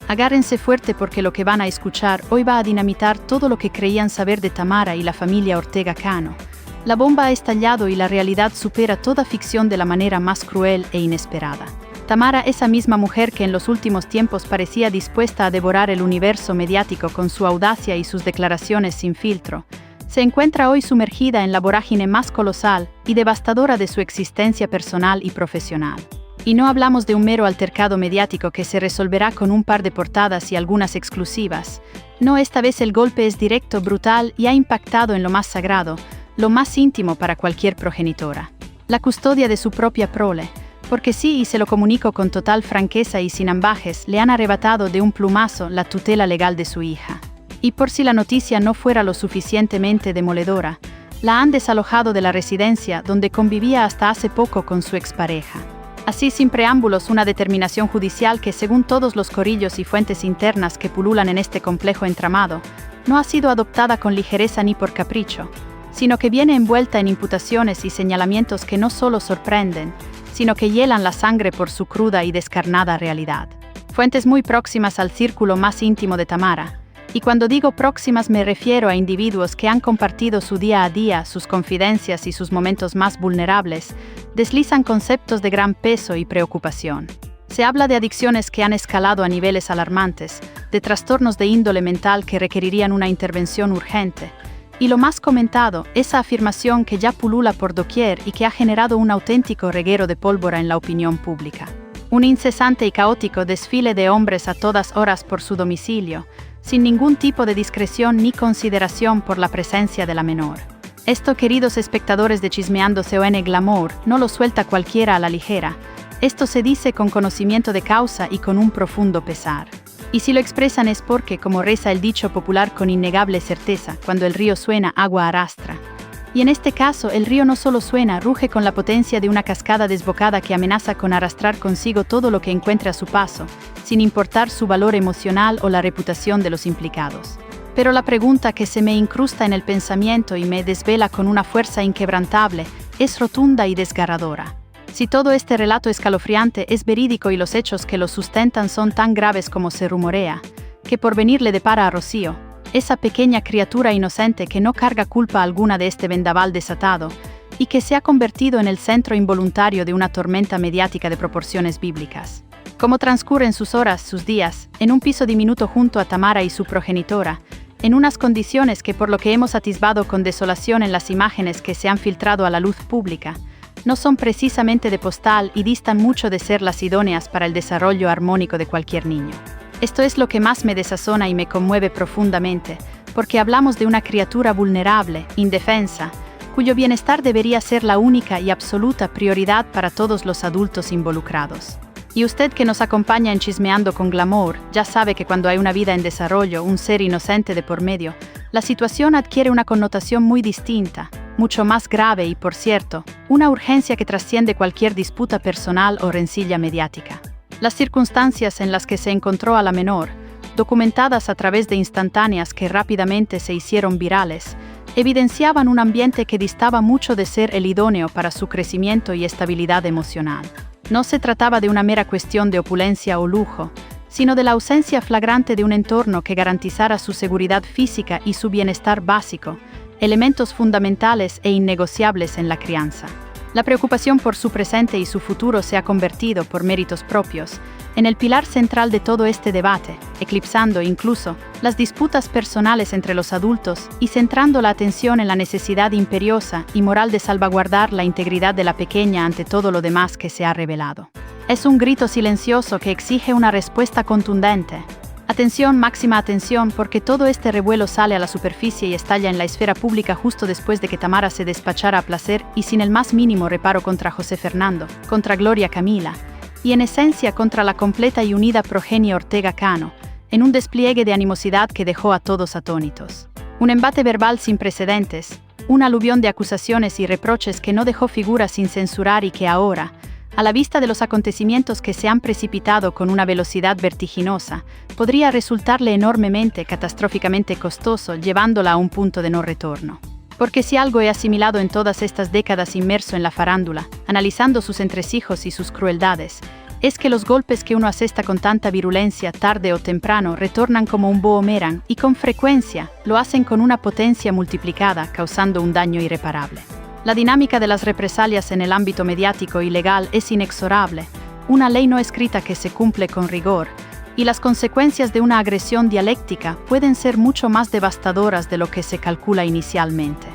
Agárrense fuerte porque lo que van a escuchar hoy va a dinamitar todo lo que creían saber de Tamara y la familia Ortega Cano. La bomba ha estallado y la realidad supera toda ficción de la manera más cruel e inesperada. Tamara, esa misma mujer que en los últimos tiempos parecía dispuesta a devorar el universo mediático con su audacia y sus declaraciones sin filtro, se encuentra hoy sumergida en la vorágine más colosal y devastadora de su existencia personal y profesional. Y no hablamos de un mero altercado mediático que se resolverá con un par de portadas y algunas exclusivas. No, esta vez el golpe es directo, brutal y ha impactado en lo más sagrado, lo más íntimo para cualquier progenitora. La custodia de su propia prole, porque sí, y se lo comunico con total franqueza y sin ambajes, le han arrebatado de un plumazo la tutela legal de su hija. Y por si la noticia no fuera lo suficientemente demoledora, la han desalojado de la residencia donde convivía hasta hace poco con su expareja. Así, sin preámbulos, una determinación judicial que, según todos los corillos y fuentes internas que pululan en este complejo entramado, no ha sido adoptada con ligereza ni por capricho, sino que viene envuelta en imputaciones y señalamientos que no solo sorprenden, sino que hielan la sangre por su cruda y descarnada realidad. Fuentes muy próximas al círculo más íntimo de Tamara, y cuando digo próximas me refiero a individuos que han compartido su día a día, sus confidencias y sus momentos más vulnerables, deslizan conceptos de gran peso y preocupación. Se habla de adicciones que han escalado a niveles alarmantes, de trastornos de índole mental que requerirían una intervención urgente, y lo más comentado, esa afirmación que ya pulula por doquier y que ha generado un auténtico reguero de pólvora en la opinión pública. Un incesante y caótico desfile de hombres a todas horas por su domicilio, sin ningún tipo de discreción ni consideración por la presencia de la menor. Esto, queridos espectadores de Chismeando CON Glamour, no lo suelta cualquiera a la ligera. Esto se dice con conocimiento de causa y con un profundo pesar. Y si lo expresan es porque, como reza el dicho popular con innegable certeza, cuando el río suena, agua arrastra. Y en este caso, el río no solo suena, ruge con la potencia de una cascada desbocada que amenaza con arrastrar consigo todo lo que encuentre a su paso, sin importar su valor emocional o la reputación de los implicados. Pero la pregunta que se me incrusta en el pensamiento y me desvela con una fuerza inquebrantable es rotunda y desgarradora. Si todo este relato escalofriante es verídico y los hechos que lo sustentan son tan graves como se rumorea, ¿qué porvenir le depara a Rocío, esa pequeña criatura inocente que no carga culpa alguna de este vendaval desatado y que se ha convertido en el centro involuntario de una tormenta mediática de proporciones bíblicas? ¿Cómo transcurren sus horas, sus días, en un piso diminuto junto a Tamara y su progenitora, en unas condiciones que, por lo que hemos atisbado con desolación en las imágenes que se han filtrado a la luz pública, no son precisamente de postal y distan mucho de ser las idóneas para el desarrollo armónico de cualquier niño? Esto es lo que más me desazona y me conmueve profundamente, porque hablamos de una criatura vulnerable, indefensa, cuyo bienestar debería ser la única y absoluta prioridad para todos los adultos involucrados. Y usted que nos acompaña en Chismeando con Glamour, ya sabe que cuando hay una vida en desarrollo, un ser inocente de por medio, la situación adquiere una connotación muy distinta, mucho más grave y, por cierto, una urgencia que trasciende cualquier disputa personal o rencilla mediática. Las circunstancias en las que se encontró a la menor, documentadas a través de instantáneas que rápidamente se hicieron virales, evidenciaban un ambiente que distaba mucho de ser el idóneo para su crecimiento y estabilidad emocional. No se trataba de una mera cuestión de opulencia o lujo, sino de la ausencia flagrante de un entorno que garantizara su seguridad física y su bienestar básico, elementos fundamentales e innegociables en la crianza. La preocupación por su presente y su futuro se ha convertido, por méritos propios, en el pilar central de todo este debate, eclipsando incluso las disputas personales entre los adultos y centrando la atención en la necesidad imperiosa y moral de salvaguardar la integridad de la pequeña ante todo lo demás que se ha revelado. Es un grito silencioso que exige una respuesta contundente. Atención, máxima atención, porque todo este revuelo sale a la superficie y estalla en la esfera pública justo después de que Tamara se despachara a placer y sin el más mínimo reparo contra José Fernando, contra Gloria Camila, y en esencia contra la completa y unida progenie Ortega Cano, en un despliegue de animosidad que dejó a todos atónitos. Un embate verbal sin precedentes, un aluvión de acusaciones y reproches que no dejó figura sin censurar y que ahora, a la vista de los acontecimientos que se han precipitado con una velocidad vertiginosa, podría resultarle enormemente, catastróficamente costoso, llevándola a un punto de no retorno. Porque si algo he asimilado en todas estas décadas inmerso en la farándula, analizando sus entresijos y sus crueldades, es que los golpes que uno asesta con tanta virulencia tarde o temprano retornan como un boomerang y con frecuencia lo hacen con una potencia multiplicada, causando un daño irreparable. La dinámica de las represalias en el ámbito mediático y legal es inexorable, una ley no escrita que se cumple con rigor, y las consecuencias de una agresión dialéctica pueden ser mucho más devastadoras de lo que se calcula inicialmente.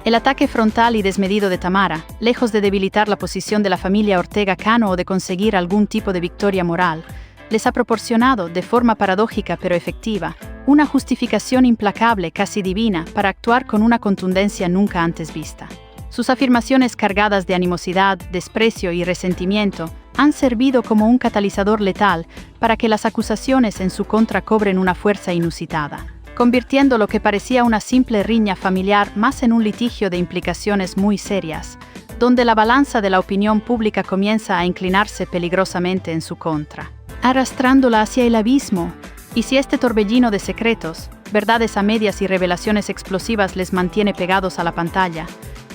El ataque frontal y desmedido de Tamara, lejos de debilitar la posición de la familia Ortega Cano o de conseguir algún tipo de victoria moral, les ha proporcionado, de forma paradójica pero efectiva, una justificación implacable, casi divina, para actuar con una contundencia nunca antes vista. Sus afirmaciones cargadas de animosidad, desprecio y resentimiento han servido como un catalizador letal para que las acusaciones en su contra cobren una fuerza inusitada, convirtiendo lo que parecía una simple riña familiar más en un litigio de implicaciones muy serias, donde la balanza de la opinión pública comienza a inclinarse peligrosamente en su contra, arrastrándola hacia el abismo. Y si este torbellino de secretos, verdades a medias y revelaciones explosivas les mantiene pegados a la pantalla,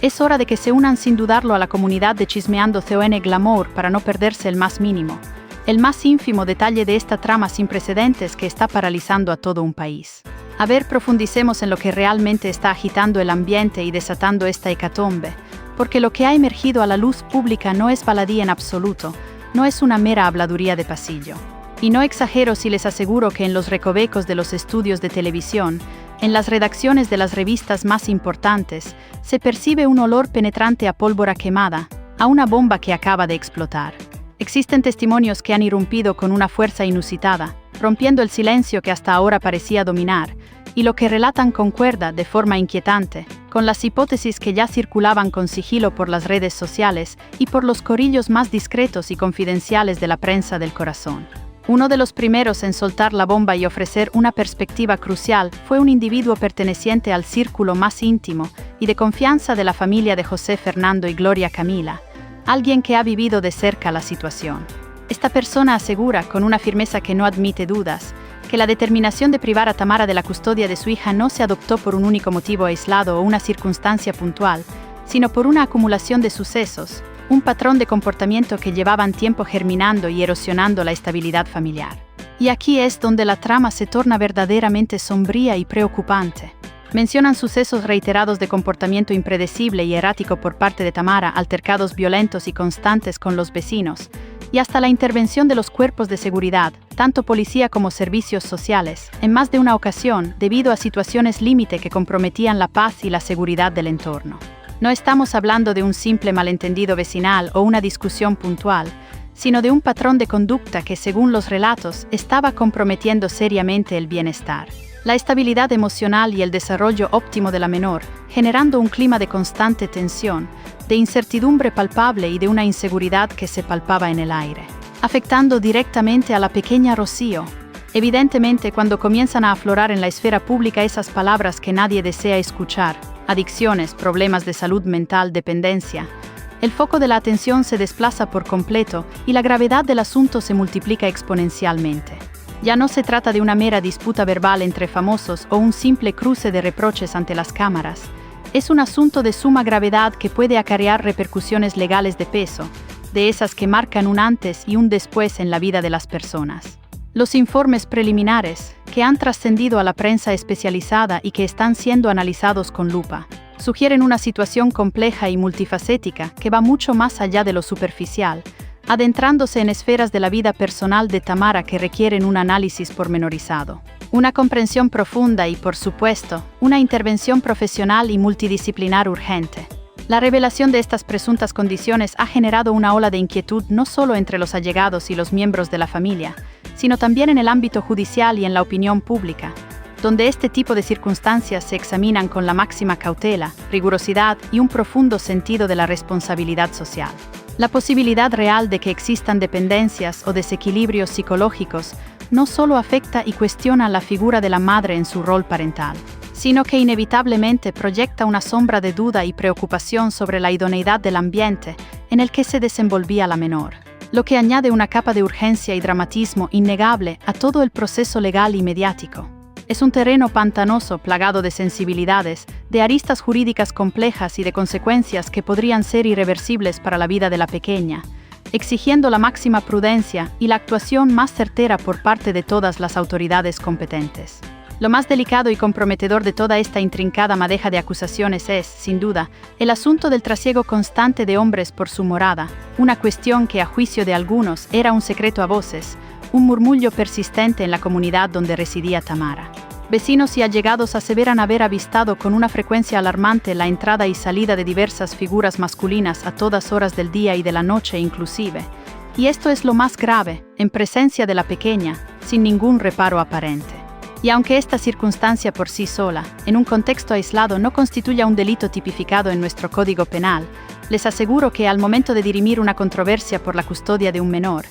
es hora de que se unan sin dudarlo a la comunidad de Chismeando CON Glamour para no perderse el más mínimo, el más ínfimo detalle de esta trama sin precedentes que está paralizando a todo un país. A ver, profundicemos en lo que realmente está agitando el ambiente y desatando esta hecatombe, porque lo que ha emergido a la luz pública no es baladí en absoluto, no es una mera habladuría de pasillo. Y no exagero si les aseguro que en los recovecos de los estudios de televisión, en las redacciones de las revistas más importantes, se percibe un olor penetrante a pólvora quemada, a una bomba que acaba de explotar. Existen testimonios que han irrumpido con una fuerza inusitada, rompiendo el silencio que hasta ahora parecía dominar, y lo que relatan concuerda, de forma inquietante, con las hipótesis que ya circulaban con sigilo por las redes sociales y por los corillos más discretos y confidenciales de la prensa del corazón. Uno de los primeros en soltar la bomba y ofrecer una perspectiva crucial fue un individuo perteneciente al círculo más íntimo y de confianza de la familia de José Fernando y Gloria Camila, alguien que ha vivido de cerca la situación. Esta persona asegura, con una firmeza que no admite dudas, que la determinación de privar a Tamara de la custodia de su hija no se adoptó por un único motivo aislado o una circunstancia puntual, sino por una acumulación de sucesos, un patrón de comportamiento que llevaban tiempo germinando y erosionando la estabilidad familiar. Y aquí es donde la trama se torna verdaderamente sombría y preocupante. Mencionan sucesos reiterados de comportamiento impredecible y errático por parte de Tamara, altercados violentos y constantes con los vecinos, y hasta la intervención de los cuerpos de seguridad, tanto policía como servicios sociales, en más de una ocasión, debido a situaciones límite que comprometían la paz y la seguridad del entorno. No estamos hablando de un simple malentendido vecinal o una discusión puntual, sino de un patrón de conducta que, según los relatos, estaba comprometiendo seriamente el bienestar, la estabilidad emocional y el desarrollo óptimo de la menor, generando un clima de constante tensión, de incertidumbre palpable y de una inseguridad que se palpaba en el aire, afectando directamente a la pequeña Rocío. Evidentemente, cuando comienzan a aflorar en la esfera pública esas palabras que nadie desea escuchar, adicciones, problemas de salud mental, dependencia, el foco de la atención se desplaza por completo y la gravedad del asunto se multiplica exponencialmente. Ya no se trata de una mera disputa verbal entre famosos o un simple cruce de reproches ante las cámaras. Es un asunto de suma gravedad que puede acarrear repercusiones legales de peso, de esas que marcan un antes y un después en la vida de las personas. Los informes preliminares, que han trascendido a la prensa especializada y que están siendo analizados con lupa, sugieren una situación compleja y multifacética que va mucho más allá de lo superficial, adentrándose en esferas de la vida personal de Tamara que requieren un análisis pormenorizado, una comprensión profunda y, por supuesto, una intervención profesional y multidisciplinar urgente. La revelación de estas presuntas condiciones ha generado una ola de inquietud no solo entre los allegados y los miembros de la familia, sino también en el ámbito judicial y en la opinión pública, donde este tipo de circunstancias se examinan con la máxima cautela, rigurosidad y un profundo sentido de la responsabilidad social. La posibilidad real de que existan dependencias o desequilibrios psicológicos no solo afecta y cuestiona la figura de la madre en su rol parental, sino que inevitablemente proyecta una sombra de duda y preocupación sobre la idoneidad del ambiente en el que se desenvolvía la menor, lo que añade una capa de urgencia y dramatismo innegable a todo el proceso legal y mediático. Es un terreno pantanoso plagado de sensibilidades, de aristas jurídicas complejas y de consecuencias que podrían ser irreversibles para la vida de la pequeña, exigiendo la máxima prudencia y la actuación más certera por parte de todas las autoridades competentes. Lo más delicado y comprometedor de toda esta intrincada madeja de acusaciones es, sin duda, el asunto del trasiego constante de hombres por su morada, una cuestión que a juicio de algunos era un secreto a voces, un murmullo persistente en la comunidad donde residía Tamara. Vecinos y allegados aseveran haber avistado con una frecuencia alarmante la entrada y salida de diversas figuras masculinas a todas horas del día y de la noche inclusive. Y esto es lo más grave, en presencia de la pequeña, sin ningún reparo aparente. Y aunque esta circunstancia por sí sola, en un contexto aislado, no constituya un delito tipificado en nuestro Código Penal, les aseguro que al momento de dirimir una controversia por la custodia de un menor,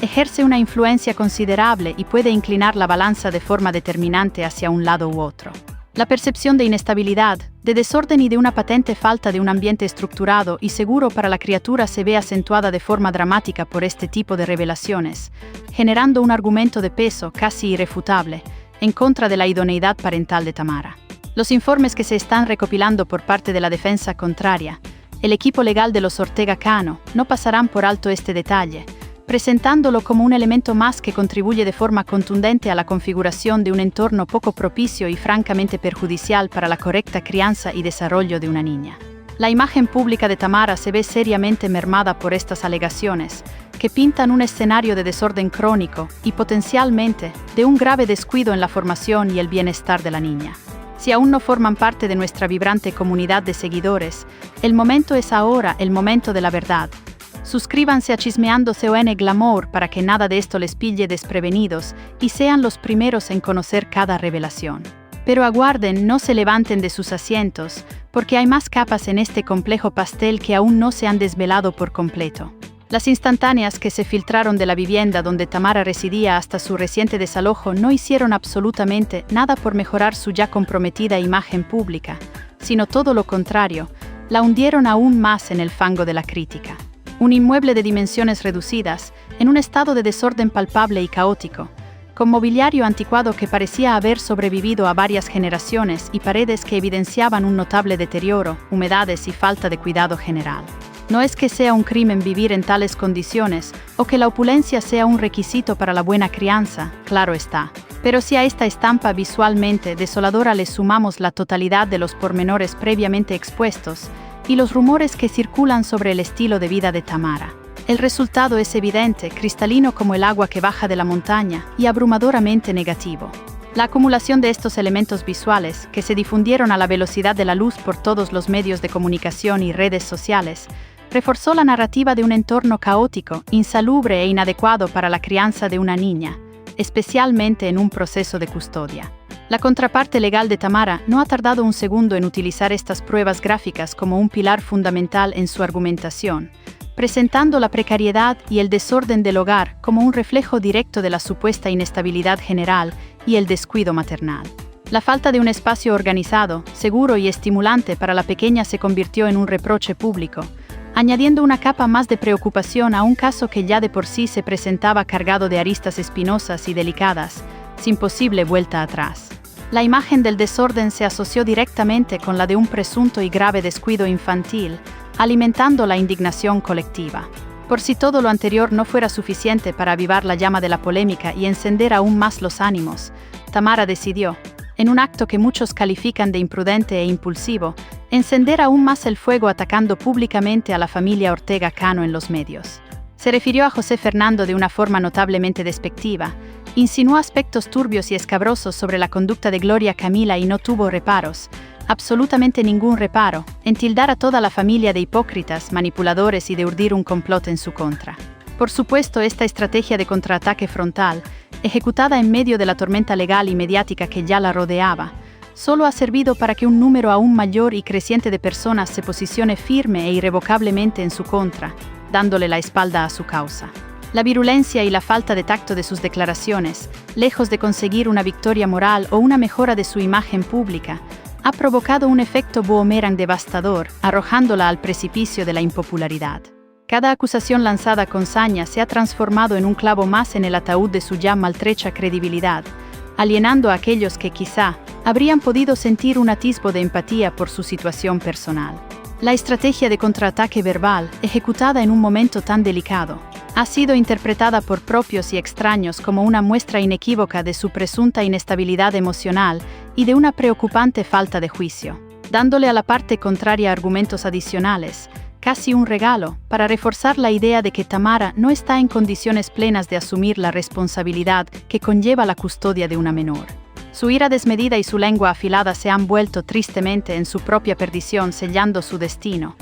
ejerce una influencia considerable y puede inclinar la balanza de forma determinante hacia un lado u otro. La percepción de inestabilidad, de desorden y de una patente falta de un ambiente estructurado y seguro para la criatura se ve acentuada de forma dramática por este tipo de revelaciones, generando un argumento de peso casi irrefutable en contra de la idoneidad parental de Tamara. Los informes que se están recopilando por parte de la defensa contraria, el equipo legal de los Ortega Cano, no pasarán por alto este detalle, presentándolo como un elemento más que contribuye de forma contundente a la configuración de un entorno poco propicio y francamente perjudicial para la correcta crianza y desarrollo de una niña. La imagen pública de Tamara se ve seriamente mermada por estas alegaciones, que pintan un escenario de desorden crónico y potencialmente de un grave descuido en la formación y el bienestar de la niña. Si aún no forman parte de nuestra vibrante comunidad de seguidores, el momento es ahora el momento de la verdad. Suscríbanse a Chismeando CON Glamour para que nada de esto les pille desprevenidos y sean los primeros en conocer cada revelación. Pero aguarden, no se levanten de sus asientos, porque hay más capas en este complejo pastel que aún no se han desvelado por completo. Las instantáneas que se filtraron de la vivienda donde Tamara residía hasta su reciente desalojo no hicieron absolutamente nada por mejorar su ya comprometida imagen pública, sino todo lo contrario, la hundieron aún más en el fango de la crítica. Un inmueble de dimensiones reducidas, en un estado de desorden palpable y caótico, con mobiliario anticuado que parecía haber sobrevivido a varias generaciones y paredes que evidenciaban un notable deterioro, humedades y falta de cuidado general. No es que sea un crimen vivir en tales condiciones o que la opulencia sea un requisito para la buena crianza, claro está. Pero si a esta estampa visualmente desoladora le sumamos la totalidad de los pormenores previamente expuestos y los rumores que circulan sobre el estilo de vida de Tamara, el resultado es evidente, cristalino como el agua que baja de la montaña y abrumadoramente negativo. La acumulación de estos elementos visuales, que se difundieron a la velocidad de la luz por todos los medios de comunicación y redes sociales, reforzó la narrativa de un entorno caótico, insalubre e inadecuado para la crianza de una niña, especialmente en un proceso de custodia. La contraparte legal de Tamara no ha tardado un segundo en utilizar estas pruebas gráficas como un pilar fundamental en su argumentación, presentando la precariedad y el desorden del hogar como un reflejo directo de la supuesta inestabilidad general y el descuido maternal. La falta de un espacio organizado, seguro y estimulante para la pequeña se convirtió en un reproche público, añadiendo una capa más de preocupación a un caso que ya de por sí se presentaba cargado de aristas espinosas y delicadas, sin posible vuelta atrás. La imagen del desorden se asoció directamente con la de un presunto y grave descuido infantil, alimentando la indignación colectiva. Por si todo lo anterior no fuera suficiente para avivar la llama de la polémica y encender aún más los ánimos, Tamara decidió, en un acto que muchos califican de imprudente e impulsivo, encender aún más el fuego atacando públicamente a la familia Ortega Cano en los medios. Se refirió a José Fernando de una forma notablemente despectiva, insinuó aspectos turbios y escabrosos sobre la conducta de Gloria Camila y no tuvo reparos, absolutamente ningún reparo, en tildar a toda la familia de hipócritas, manipuladores y de urdir un complot en su contra. Por supuesto, esta estrategia de contraataque frontal, ejecutada en medio de la tormenta legal y mediática que ya la rodeaba, solo ha servido para que un número aún mayor y creciente de personas se posicione firme e irrevocablemente en su contra, dándole la espalda a su causa. La virulencia y la falta de tacto de sus declaraciones, lejos de conseguir una victoria moral o una mejora de su imagen pública, ha provocado un efecto boomerang devastador, arrojándola al precipicio de la impopularidad. Cada acusación lanzada con saña se ha transformado en un clavo más en el ataúd de su ya maltrecha credibilidad, alienando a aquellos que quizá habrían podido sentir un atisbo de empatía por su situación personal. La estrategia de contraataque verbal, ejecutada en un momento tan delicado, ha sido interpretada por propios y extraños como una muestra inequívoca de su presunta inestabilidad emocional y de una preocupante falta de juicio, dándole a la parte contraria argumentos adicionales, casi un regalo, para reforzar la idea de que Tamara no está en condiciones plenas de asumir la responsabilidad que conlleva la custodia de una menor. Su ira desmedida y su lengua afilada se han vuelto tristemente en su propia perdición, sellando su destino.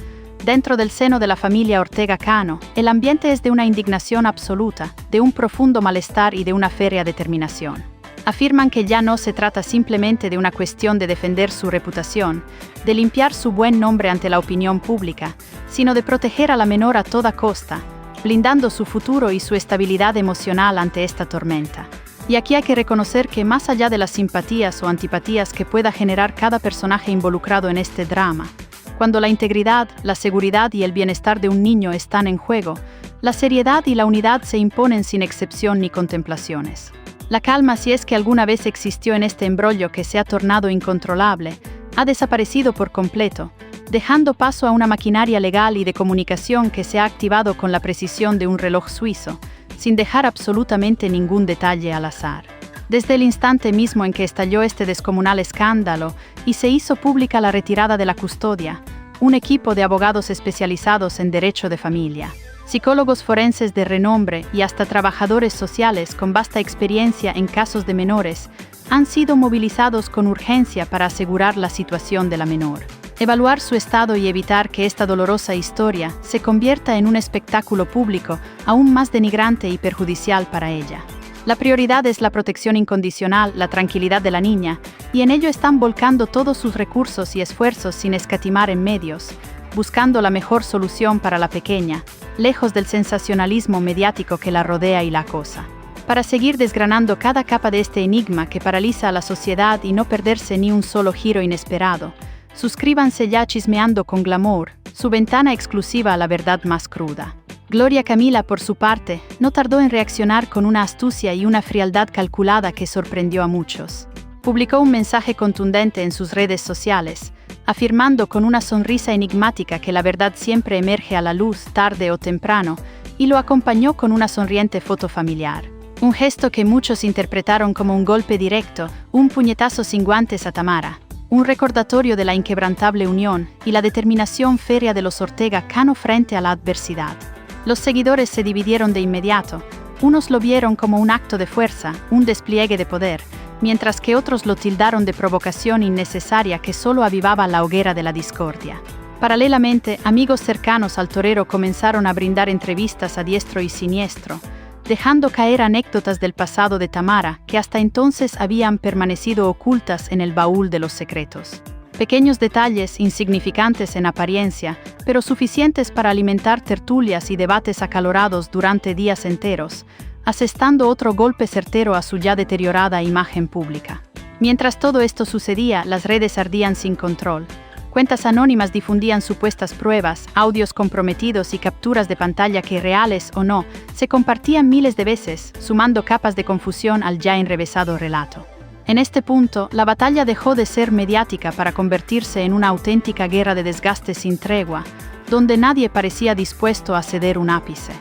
Dentro del seno de la familia Ortega Cano, el ambiente es de una indignación absoluta, de un profundo malestar y de una férrea determinación. Afirman que ya no se trata simplemente de una cuestión de defender su reputación, de limpiar su buen nombre ante la opinión pública, sino de proteger a la menor a toda costa, blindando su futuro y su estabilidad emocional ante esta tormenta. Y aquí hay que reconocer que más allá de las simpatías o antipatías que pueda generar cada personaje involucrado en este drama, cuando la integridad, la seguridad y el bienestar de un niño están en juego, la seriedad y la unidad se imponen sin excepción ni contemplaciones. La calma, si es que alguna vez existió en este embrollo que se ha tornado incontrolable, ha desaparecido por completo, dejando paso a una maquinaria legal y de comunicación que se ha activado con la precisión de un reloj suizo, sin dejar absolutamente ningún detalle al azar. Desde el instante mismo en que estalló este descomunal escándalo y se hizo pública la retirada de la custodia, un equipo de abogados especializados en derecho de familia, psicólogos forenses de renombre y hasta trabajadores sociales con vasta experiencia en casos de menores han sido movilizados con urgencia para asegurar la situación de la menor, evaluar su estado y evitar que esta dolorosa historia se convierta en un espectáculo público aún más denigrante y perjudicial para ella. La prioridad es la protección incondicional, la tranquilidad de la niña, y en ello están volcando todos sus recursos y esfuerzos sin escatimar en medios, buscando la mejor solución para la pequeña, lejos del sensacionalismo mediático que la rodea y la acosa. Para seguir desgranando cada capa de este enigma que paraliza a la sociedad y no perderse ni un solo giro inesperado, suscríbanse ya Chismeando con Glamour, su ventana exclusiva a la verdad más cruda. Gloria Camila, por su parte, no tardó en reaccionar con una astucia y una frialdad calculada que sorprendió a muchos. Publicó un mensaje contundente en sus redes sociales, afirmando con una sonrisa enigmática que la verdad siempre emerge a la luz tarde o temprano, y lo acompañó con una sonriente foto familiar. Un gesto que muchos interpretaron como un golpe directo, un puñetazo sin guantes a Tamara, un recordatorio de la inquebrantable unión y la determinación férrea de los Ortega Cano frente a la adversidad. Los seguidores se dividieron de inmediato. Unos lo vieron como un acto de fuerza, un despliegue de poder, mientras que otros lo tildaron de provocación innecesaria que solo avivaba la hoguera de la discordia. Paralelamente, amigos cercanos al torero comenzaron a brindar entrevistas a diestro y siniestro, dejando caer anécdotas del pasado de Tamara que hasta entonces habían permanecido ocultas en el baúl de los secretos. Pequeños detalles insignificantes en apariencia, pero suficientes para alimentar tertulias y debates acalorados durante días enteros, asestando otro golpe certero a su ya deteriorada imagen pública. Mientras todo esto sucedía, las redes ardían sin control. Cuentas anónimas difundían supuestas pruebas, audios comprometidos y capturas de pantalla que, reales o no, se compartían miles de veces, sumando capas de confusión al ya enrevesado relato. En este punto, la batalla dejó de ser mediática para convertirse en una auténtica guerra de desgaste sin tregua, donde nadie parecía dispuesto a ceder un ápice.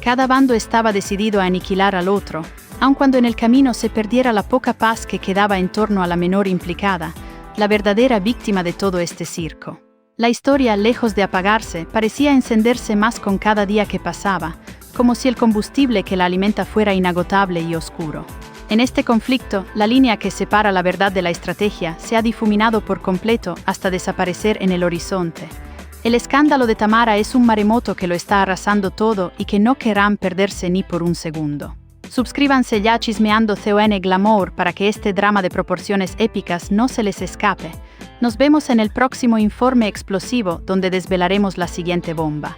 Cada bando estaba decidido a aniquilar al otro, aun cuando en el camino se perdiera la poca paz que quedaba en torno a la menor implicada, la verdadera víctima de todo este circo. La historia, lejos de apagarse, parecía encenderse más con cada día que pasaba, como si el combustible que la alimenta fuera inagotable y oscuro. En este conflicto, la línea que separa la verdad de la estrategia se ha difuminado por completo hasta desaparecer en el horizonte. El escándalo de Tamara es un maremoto que lo está arrasando todo y que no querrán perderse ni por un segundo. Suscríbanse ya Chismeando con Glamour para que este drama de proporciones épicas no se les escape. Nos vemos en el próximo informe explosivo donde desvelaremos la siguiente bomba.